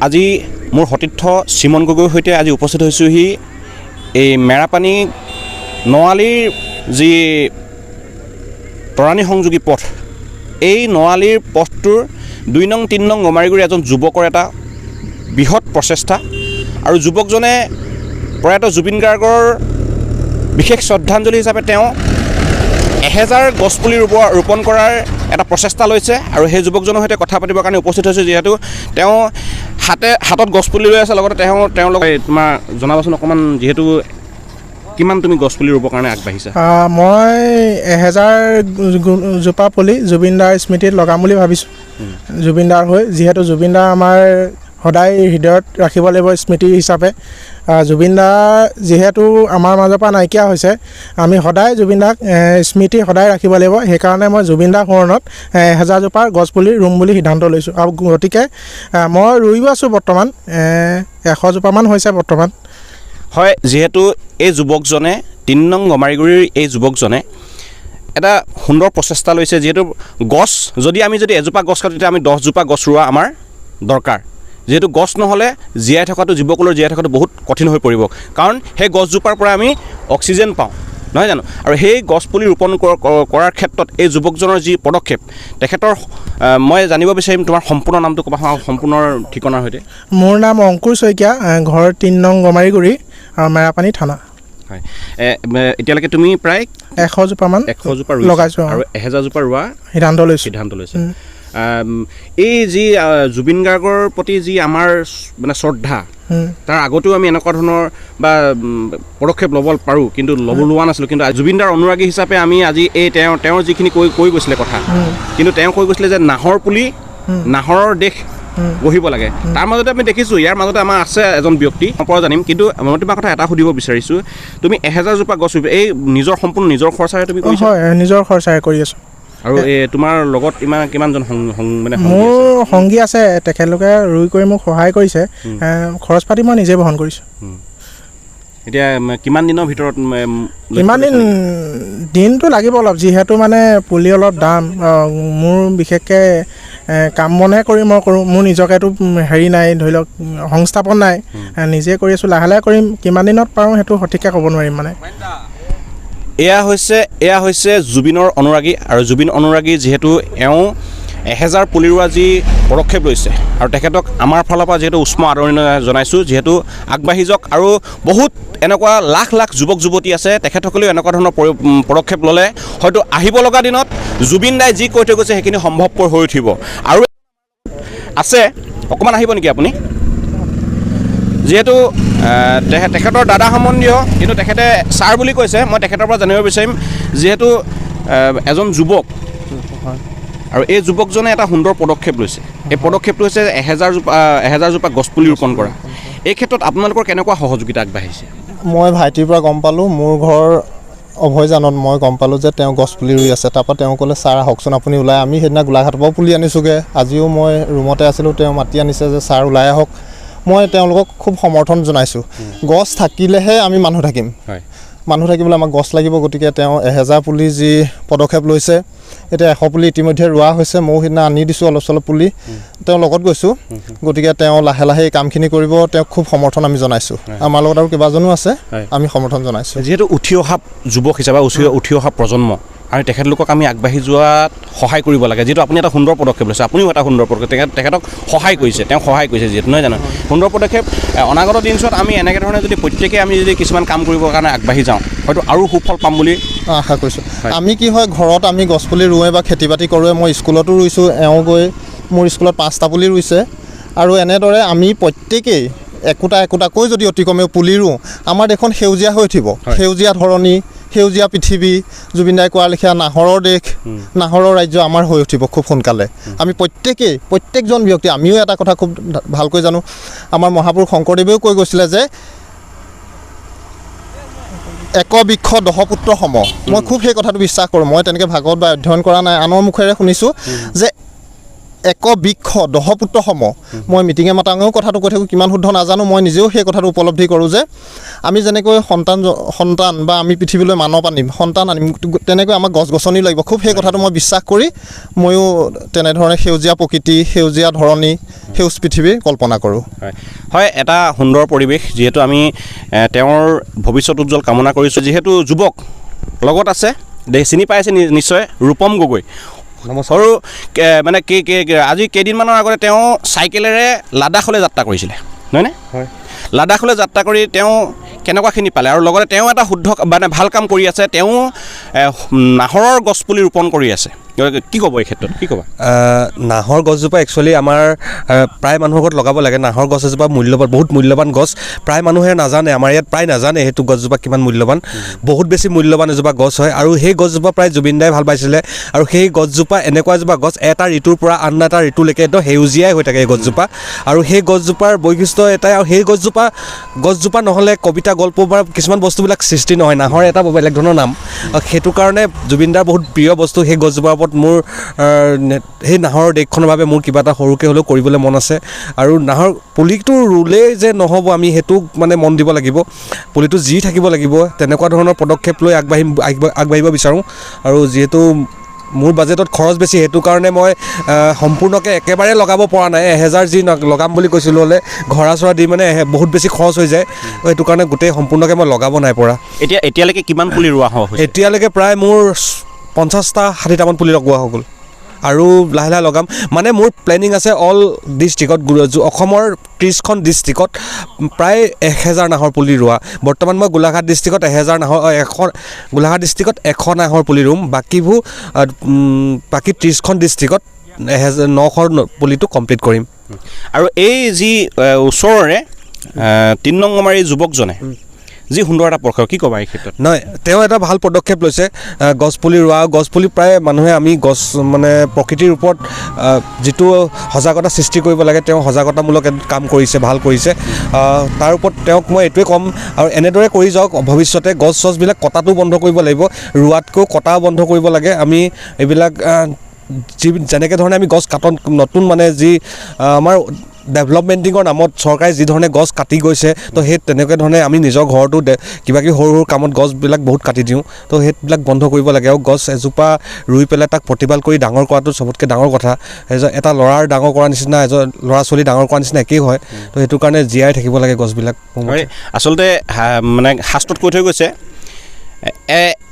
আজি মোৰ সতীৰ্থ শ্ৰীমন গগৈৰ সৈতে আজি উপস্থিত হৈছোঁহি এই মেৰাপানী নৱালীৰ যি তৰাণী সংযোগী পথ, এই নৱালীৰ পথটোৰ 2 নং 3 নং গমাৰিগুৰি এজন যুৱকৰ এটা বৃহৎ প্ৰচেষ্টা আৰু যুৱকজনে প্ৰয়াত জুবিন গাৰ্গৰ বিশেষ শ্ৰদ্ধাঞ্জলি হিচাপে তেওঁ 1000 গছপুলি ৰোপণ কৰাৰ এটা প্ৰচেষ্টা লৈছে আৰু সেই যুৱকজনৰ সৈতে কথা পাতিবৰ কাৰণে উপস্থিত হৈছোঁ, যিহেতু তেওঁ হাতত গছপুলি লৈ আছে, লগতে তেওঁৰ লগত তোমাৰ জনাবাচোন অকণমান, যিহেতু কিমান তুমি গছপুলি ৰুবৰ কাৰণে আগবাঢ়িছা? মই 1000 জোপা পুলি জুবিন দাৰ স্মৃতিত লগাম বুলি ভাবিছোঁ। জুবিন দাৰ হৈ, যিহেতু জুবিন দা আমাৰ সদায় হৃদয়ত ৰাখিব লাগিব স্মৃতি হিচাপে। জুবিন দা যিহেতু আমাৰ মাজৰ পৰা নাইকিয়া হৈছে, আমি সদায় জুবিন দাক স্মৃতি সদায় ৰাখিব লাগিব। সেইকাৰণে মই জুবিন দাৰ সোঁৱৰণত 1000 জোপাৰ গছপুলি ৰুম বুলি সিদ্ধান্ত লৈছোঁ। আৰু গতিকে মই ৰুইও আছোঁ, বৰ্তমান 100 জোপামান হৈছে বৰ্তমান। হয়, যিহেতু এই যুৱকজনে 3 নং গমাৰিগুৰিৰ এই যুৱকজনে এটা সুন্দৰ প্ৰচেষ্টা লৈছে, যিহেতু গছ যদি এজোপা গছ কাটো তেতিয়া আমি 10 জোপা গছ ৰোৱা আমাৰ দৰকাৰ। যিহেতু গছ নহ'লে জীয়াই থকাটো, জীৱকুলৰ জীয়াই থকাটো বহুত কঠিন হৈ পৰিব, কাৰণ সেই গছজোপাৰ পৰা আমি অক্সিজেন পাওঁ, নহয় জানো? আৰু সেই গছপুলি ৰোপণ কৰাৰ ক্ষেত্ৰত এই যুৱকজনৰ যি পদক্ষেপ, তেখেতৰ মই জানিব বিচাৰিম তোমাৰ সম্পূৰ্ণ নামটো ক'বা, সম্পূৰ্ণ ঠিকনাৰ সৈতে। মোৰ নাম অংকুৰ শইকীয়া, ঘৰ 3 নং গমাৰিগুৰি আৰু মেৰাপানী থানা। হয়, এতিয়ালৈকে তুমি প্ৰায় 100 জোপামান লগাইছোঁ আৰু 1000 জোপা ৰোৱা সিদ্ধান্ত লৈছে। এই যি জুবিন গাৰ্গৰ প্ৰতি যি আমাৰ মানে শ্ৰদ্ধা, তাৰ আগতেও আমি এনেকুৱা ধৰণৰ বা পদক্ষেপ ল'ব পাৰোঁ, কিন্তু লোৱা নাছিলোঁ। কিন্তু জুবিন দাৰ অনুৰাগী হিচাপে আমি আজি এই তেওঁৰ যিখিনি কৈ গৈছিলে কথা, কিন্তু তেওঁ কৈ গৈছিলে যে নাহৰ পুলি, নাহৰৰ দেশ গঢ়িব লাগে। তাৰ মাজতে আমি দেখিছোঁ, ইয়াৰ মাজতে আমাৰ আছে এজন ব্যক্তি, পৰা জানিম। কিন্তু মই তোমাৰ কথা এটা সুধিব বিচাৰিছোঁ, তুমি 1000 জোপা গছ এই সম্পূৰ্ণ নিজৰ খৰচাৰে তুমি কৰিছা? হয়, নিজৰ খৰচাৰে কৰি আছোঁ। আৰু তোমাৰ লগত কিমানজন মানে মোৰ সংগী আছে, তেখেতলোকে ৰুই কৰি মোক সহায় কৰিছে। খৰচ পাতি মই নিজে বহন কৰিছোঁ। এতিয়া কিমান দিনৰ ভিতৰত? কিমান দিনটো লাগিব অলপ, যিহেতু মানে পুলি অলপ দাম। মোৰ বিশেষকৈ কাম বনহে মই কৰোঁ, মোৰ নিজকেতো হেৰি নাই, ধৰি লওক সংস্থাপন নাই, নিজে কৰি আছোঁ। লাহে লাহে কৰিম, কিমান দিনত পাৰোঁ সেইটো সঠিককৈ ক'ব নোৱাৰিম মানে। এয়া হৈছে জুবিনৰ অনুৰাগী, আৰু জুবিন অনুৰাগী যিহেতু এওঁ 1000 পুলি ৰোৱা যি পদক্ষেপ লৈছে, আৰু তেখেতক আমাৰ ফালৰ পৰা যিহেতু উষ্ম আদৰণি জনাইছোঁ, যিহেতু আগবাঢ়ি যাওক। আৰু বহুত এনেকুৱা লাখ লাখ যুৱক যুৱতী আছে, তেখেতসকলেও এনেকুৱা ধৰণৰ পদক্ষেপ ল'লে হয়তো আহিব লগা দিনত জুবিন দাই যি কৈ থৈ গৈছে সেইখিনি সম্ভৱপৰ হৈ উঠিব। আৰু আছে, অকণমান আহিব নেকি আপুনি? যিহেতু তেখেতৰ দাদা সম্বন্ধীয়, কিন্তু তেখেতে ছাৰ বুলি কৈছে। মই তেখেতৰ পৰা জানিব বিচাৰিম, যিহেতু এজন যুৱক, আৰু এই যুৱকজনে এটা সুন্দৰ পদক্ষেপ লৈছে। এই পদক্ষেপটো হৈছে 1000 জোপা গছপুলি ৰোপণ কৰা। এই ক্ষেত্ৰত আপোনালোকৰ কেনেকুৱা সহযোগিতা আগবাঢ়িছে? মই ভাইটিৰ পৰা গম পালোঁ, মোৰ ঘৰ অভয়জানত, মই গম পালোঁ যে তেওঁ গছপুলি ৰুই আছে। তাৰপৰা তেওঁ ক'লে, ছাৰ আহকচোন আপুনি ওলাই। আমি সেইদিনা গোলাঘাটৰ পৰাও পুলি আনিছোঁগৈ। আজিও মই ৰুমতে আছিলোঁ, তেওঁ মাতি আনিছে যে ছাৰ ওলাই আহক। মই তেওঁলোকক খুব সমৰ্থন জনাইছোঁ। গছ থাকিলেহে আমি মানুহ থাকিম, মানুহ থাকিবলৈ আমাক গছ লাগিব। গতিকে তেওঁ 1000 পুলি যি পদক্ষেপ লৈছে, এতিয়া 100 পুলি ইতিমধ্যে ৰোৱা হৈছে। ময়ো সিদিনা আনি দিছোঁ অলপ চলপ পুলি, তেওঁৰ লগত গৈছোঁ। গতিকে তেওঁ লাহে লাহে এই কামখিনি কৰিব, তেওঁক খুব সমৰ্থন আমি জনাইছোঁ। আমাৰ লগত আৰু কেইবাজনো আছে, আমি সমৰ্থন জনাইছোঁ। যিহেতু উঠি অহা যুৱক হিচাপে, উঠি অহা প্ৰজন্ম, আৰু তেখেতলোকক আমি আগবাঢ়ি যোৱাত সহায় কৰিব লাগে। যিহেতু আপুনি এটা সুন্দৰ পদক্ষেপ লৈছে, আপুনিও এটা সুন্দৰ পদক্ষেপ, তেখেতক সহায় কৰিছে, তেওঁ সহায় কৰিছে, যিহেতু নহয় জানো? সুন্দৰ পদক্ষেপ। অনাগত দিনছোৱাত আমি এনেকৈ ধৰণে যদি প্ৰত্যেকেই আমি যদি কিছুমান কাম কৰিবৰ কাৰণে আগবাঢ়ি যাওঁ, হয়তো আৰু সুফল পাম বুলি আশা কৰিছোঁ। আমি কি হয়, ঘৰত আমি গছপুলি ৰুৱে বা খেতি বাতি কৰোঁৱে। মই স্কুলতো ৰুইছোঁ, এওঁ গৈ মোৰ স্কুলত 5টা পুলি ৰুইছে। আৰু এনেদৰে আমি প্ৰত্যেকেই একোটাকৈ যদি অতি কমেও পুলি ৰুওঁ, আমাৰ দেশখন সেউজীয়া হৈ উঠিব। সেউজীয়া ধৰণী, সেউজীয়া পৃথিৱী, জুবিন দাই কোৱাৰ লেখীয়া নাহৰৰ দেশ, নাহৰৰ ৰাজ্য আমাৰ হৈ উঠিব খুব সোনকালে। আমি প্ৰত্যেকজন ব্যক্তি, আমিও এটা কথা খুব ভালকৈ জানো, আমাৰ মহাপুৰুষ শংকৰদেৱেও কৈ গৈছিলে যে একবৃক্ষ দহপুত্ৰ সম। মই খুব সেই কথাটো বিশ্বাস কৰোঁ। মই তেনেকৈ ভাগৱত বা অধ্যয়ন কৰা নাই, আনৰ মুখেৰে শুনিছোঁ যে একবৃক্ষ দহপুত্ৰ সম মই মিটিঙে মাতাঙেও কথাটো কৈ থাকোঁ কিমান শুদ্ধ নাজানো মই নিজেও সেই কথাটো উপলব্ধি কৰোঁ যে আমি যেনেকৈ সন্তান বা আমি পৃথিৱীলৈ মানৱ আনিম সন্তান আনিম তেনেকৈ আমাক গছ গছনি লাগিব খুব সেই কথাটো মই বিশ্বাস কৰি ময়ো তেনেধৰণে সেউজীয়া প্ৰকৃতি সেউজীয়া ধৰণী সেউজ পৃথিৱী কল্পনা কৰোঁ হয় এটা সুন্দৰ পৰিৱেশ যিহেতু আমি তেওঁৰ ভৱিষ্যত উজ্জ্বল কামনা কৰিছোঁ যিহেতু যুৱক লগত আছে চিনি পাইছে নিশ্চয় ৰূপম গগৈ সৰু মানে আজি কেইদিনমানৰ আগতে তেওঁ চাইকেলেৰে লাডাখলৈ যাত্ৰা কৰিছিলে নহয়নে হয় লাডাখলৈ যাত্ৰা কৰি তেওঁ কেনেকুৱাখিনি পালে আৰু লগতে তেওঁ এটা শুদ্ধ মানে ভাল কাম কৰি আছে তেওঁ নাহৰৰ গছপুলি ৰোপণ কৰি আছে কি ক'ব এই ক্ষেত্ৰত কি ক'বা নাহৰ গছজোপা একচুৱেলি আমাৰ প্ৰায় মানুহৰ ঘৰত লগাব লাগে নাহৰ গছ এজোপা মূল্যৱান বহুত মূল্যৱান গছ প্ৰায় মানুহে নাজানে আমাৰ ইয়াত প্ৰায় নাজানে সেইটো গছজোপা কিমান মূল্যৱান বহুত বেছি মূল্যৱান এজোপা গছ হয় আৰু সেই গছজোপা প্ৰায় জুবিন দাই ভাল পাইছিলে আৰু সেই গছজোপা এনেকুৱা এজোপা গছ এটা ঋতুৰ পৰা আন এটা ঋতুলৈকে একদম সেউজীয়াই হৈ থাকে এই গছজোপা আৰু সেই গছজোপাৰ বৈশিষ্ট্য এটাই আৰু সেই গছজোপা নহ'লে কবিতা গল্প বা কিছুমান বস্তুবিলাক সৃষ্টি নহয় নাহৰ এটা বেলেগ ধৰণৰ নাম সেইটো কাৰণে জুবিন দাৰ বহুত প্ৰিয় বস্তু সেই গছজোপাৰ মোৰ সেই নাহৰৰ দেশখনৰ বাবে মোৰ কিবা এটা সৰুকৈ হ'লেও কৰিবলৈ মন আছে আৰু নাহৰ পুলিটো ৰুলেই যে নহ'ব আমি সেইটো মানে মন দিব লাগিব পুলিটো যি থাকিব লাগিব তেনেকুৱা ধৰণৰ পদক্ষেপ লৈ আগবাঢ়িব বিচাৰোঁ আৰু যিহেতু মোৰ বাজেটত খৰচ বেছি সেইটো কাৰণে মই সম্পূৰ্ণকৈ একেবাৰে লগাব পৰা নাই 1000 যি লগাম বুলি কৈছিলোঁ হ'লে ঘৰা চৰা দি মানে বহুত বেছি খৰচ হৈ যায় সেইটো কাৰণে গোটেই সম্পূৰ্ণকৈ মই লগাব নাই পৰা এতিয়ালৈকে কিমান পুলি ৰোৱা হৈছে এতিয়ালৈকে প্ৰায় মোৰ 50টা 60টামান পুলি লগোৱা হৈ গ'ল আৰু লাহে লাহে লগাম মানে মোৰ প্লেনিং আছে অল ডিষ্ট্ৰিক্টত অসমৰ 30খন ডিষ্ট্ৰিক্টত প্ৰায় 1000 নাহৰ পুলি ৰোৱা বৰ্তমান মই গোলাঘাট ডিষ্ট্ৰিক্টত 1000 নাহৰ গোলাঘাট ডিষ্ট্ৰিক্টত 100 নাহৰ পুলি ৰুম বাকী 30খন ডিষ্ট্ৰিক্টত 900 পুলিটো কমপ্লিট কৰিম আৰু এই যি ওচৰৰে 3 নং গমাৰী যুৱকজনে যি সুন্দৰ এটা পদক্ষেপ কি ক'বা এই ক্ষেত্ৰত নহয় তেওঁ এটা ভাল পদক্ষেপ লৈছে গছপুলি ৰোৱা গছপুলি প্ৰায় মানুহে আমি গছ মানে প্ৰকৃতিৰ ওপৰত যিটো সজাগতা সৃষ্টি কৰিব লাগে তেওঁ সজাগতামূলক কাম কৰিছে ভাল কৰিছে তাৰ ওপৰত তেওঁক মই এইটোৱে ক'ম আৰু এনেদৰে কৰি যাওক ভৱিষ্যতে গছ চছবিলাক কটাটো বন্ধ কৰিব লাগিব ৰোৱাতকৈও কটাও বন্ধ কৰিব লাগে আমি এইবিলাক যেনেকৈ ধৰণে আমি গছ কাটন নতুন মানে যি আমাৰ ডেভেলপমেণ্টিঙৰ নামত চৰকাৰে যি ধৰণে গছ কাটি গৈছে তো সেই তেনেকৈ ধৰণে আমি নিজৰ ঘৰতো কিবা কিবি সৰু সৰু কামত গছবিলাক বহুত কাটি দিওঁ তো সেইবিলাক বন্ধ কৰিব লাগে আৰু গছ এজোপা ৰুই পেলাই তাক প্ৰতিপাল কৰি ডাঙৰ কৰাটো চবতকৈ ডাঙৰ কথা এটা ল'ৰাৰ ডাঙৰ কৰা নিচিনা এজন ল'ৰা ছোৱালী ডাঙৰ কৰা নিচিনা একেই হয় তো সেইটো কাৰণে জীয়াই থাকিব লাগে গছবিলাক আচলতে মানে শাস্ত্ৰত কৈ থৈ গৈছে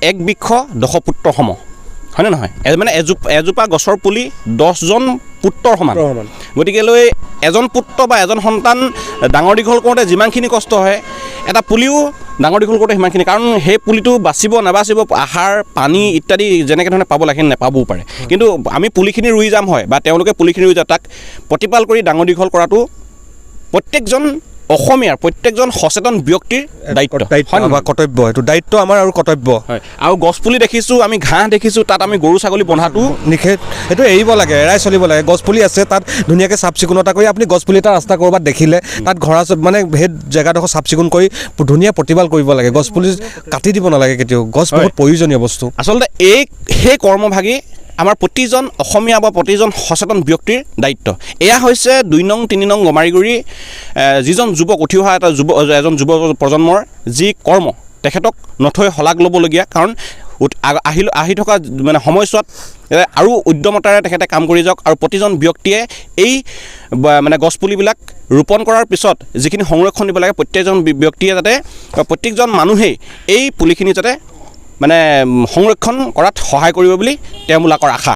এক বৃক্ষ দশপুত্ৰ সম হয়নে নহয় মানে এজোপা গছৰ পুলি 10জন পুত্ৰৰ সমান গতিকেলৈ এজন পুত্ৰ বা এজন সন্তান ডাঙৰ দীঘল কৰোঁতে যিমানখিনি কষ্ট হয় এটা পুলিও ডাঙৰ দীঘল কৰোঁতে সিমানখিনি কাৰণ সেই পুলিটো বাচিব নাবাচিব আহাৰ পানী ইত্যাদি যেনেকৈ ধৰণে পাব লাগে নাপাবও পাৰে কিন্তু আমি পুলিখিনি ৰুই যাম হয় বা তেওঁলোকে পুলিখিনি ৰুই যাম তাক প্ৰতিপাল কৰি ডাঙৰ দীঘল কৰাটো প্ৰত্যেকজন অসমীয়াৰ প্ৰত্যেকজন সচেতন ব্যক্তিৰ দায়িত্ব বা কৰ্তব্য এইটো দায়িত্ব আমাৰ আৰু কৰ্তব্য হয় আৰু গছপুলি দেখিছোঁ আমি ঘাঁহ দেখিছোঁ তাত আমি গৰু ছাগলী বন্ধাটো নিষেধ সেইটো এৰিব লাগে এৰাই চলিব লাগে গছপুলি আছে তাত ধুনীয়াকৈ চাফ চিকুণতা কৰি আপুনি গছপুলি এটা ৰাস্তা ক'ৰবাত দেখিলে তাত ঘৰা মানে সেই জেগাডোখৰ চাফ চিকুণ কৰি ধুনীয়া প্ৰতিপাল কৰিব লাগে গছপুলি কাটি দিব নালাগে কেতিয়াও গছ বহুত প্ৰয়োজনীয় বস্তু আচলতে সেই কৰ্মভাগী আমাৰ প্ৰতিজন অসমীয়া বা প্ৰতিজন সচেতন ব্যক্তিৰ দায়িত্ব এয়া হৈছে 2 নং 3 নং গমাৰিগুৰি যিজন যুৱক উঠি অহা এজন যুৱ প্ৰজন্মৰ যি কৰ্ম তেখেতক নথৈ শলাগ ল'বলগীয়া কাৰণ আহি থকা মানে সময়ছোৱাত আৰু উদ্যমতাৰে তেখেতে কাম কৰি যাওক আৰু প্ৰতিজন ব্যক্তিয়ে এই মানে গছপুলিবিলাক ৰোপণ কৰাৰ পিছত যিখিনি সংৰক্ষণ দিব লাগে প্ৰত্যেকজন ব্যক্তিয়ে যাতে প্ৰত্যেকজন মানুহেই এই পুলিখিনি যাতে মানে সংৰক্ষণ কৰাত সহায় কৰিব বুলি তেওঁবিলাকৰ আশা